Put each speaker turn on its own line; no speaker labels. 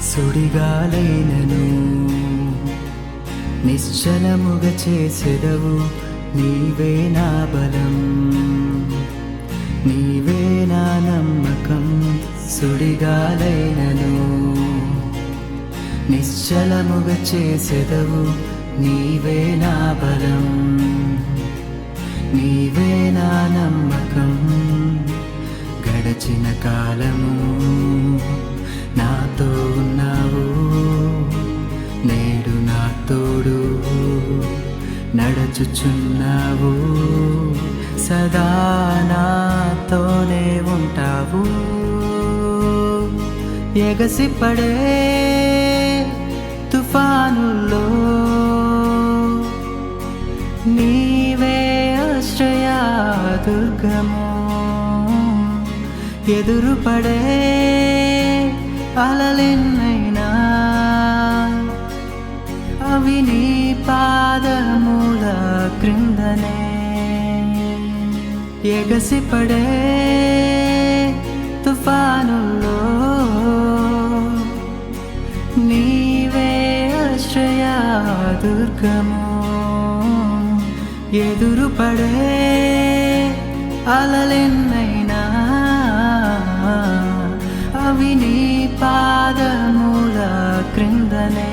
సుడిగాలైనను నిశ్చలముగా చేసెదవు, నీవే నా బలం, నీవే నా నమ్మకం. సుడిగాలైనను నిశ్చలముగా చేసెదవు, నీవే నా బలం, నీవే నా నమ్మకం. గడచిన కాలము నాతో ఉన్నావు, నేడు నా తోడు నడచుచున్నావు. సదా నాతోనే ఉంటావు. ఎగసిపడే తుఫానుల్లో నీవే ఆశ్రయ దుర్గము. ఎదురుపడే అలలెన్నైనా అవి నీ పాదముల క్రిందనే. ఎగసిపడే తుఫానుల్లో నీవే ఆశ్రయ దుర్గము. ఎదురుపడే అలలెన్నైనా అవి నీ పాదముల క్రిందనే.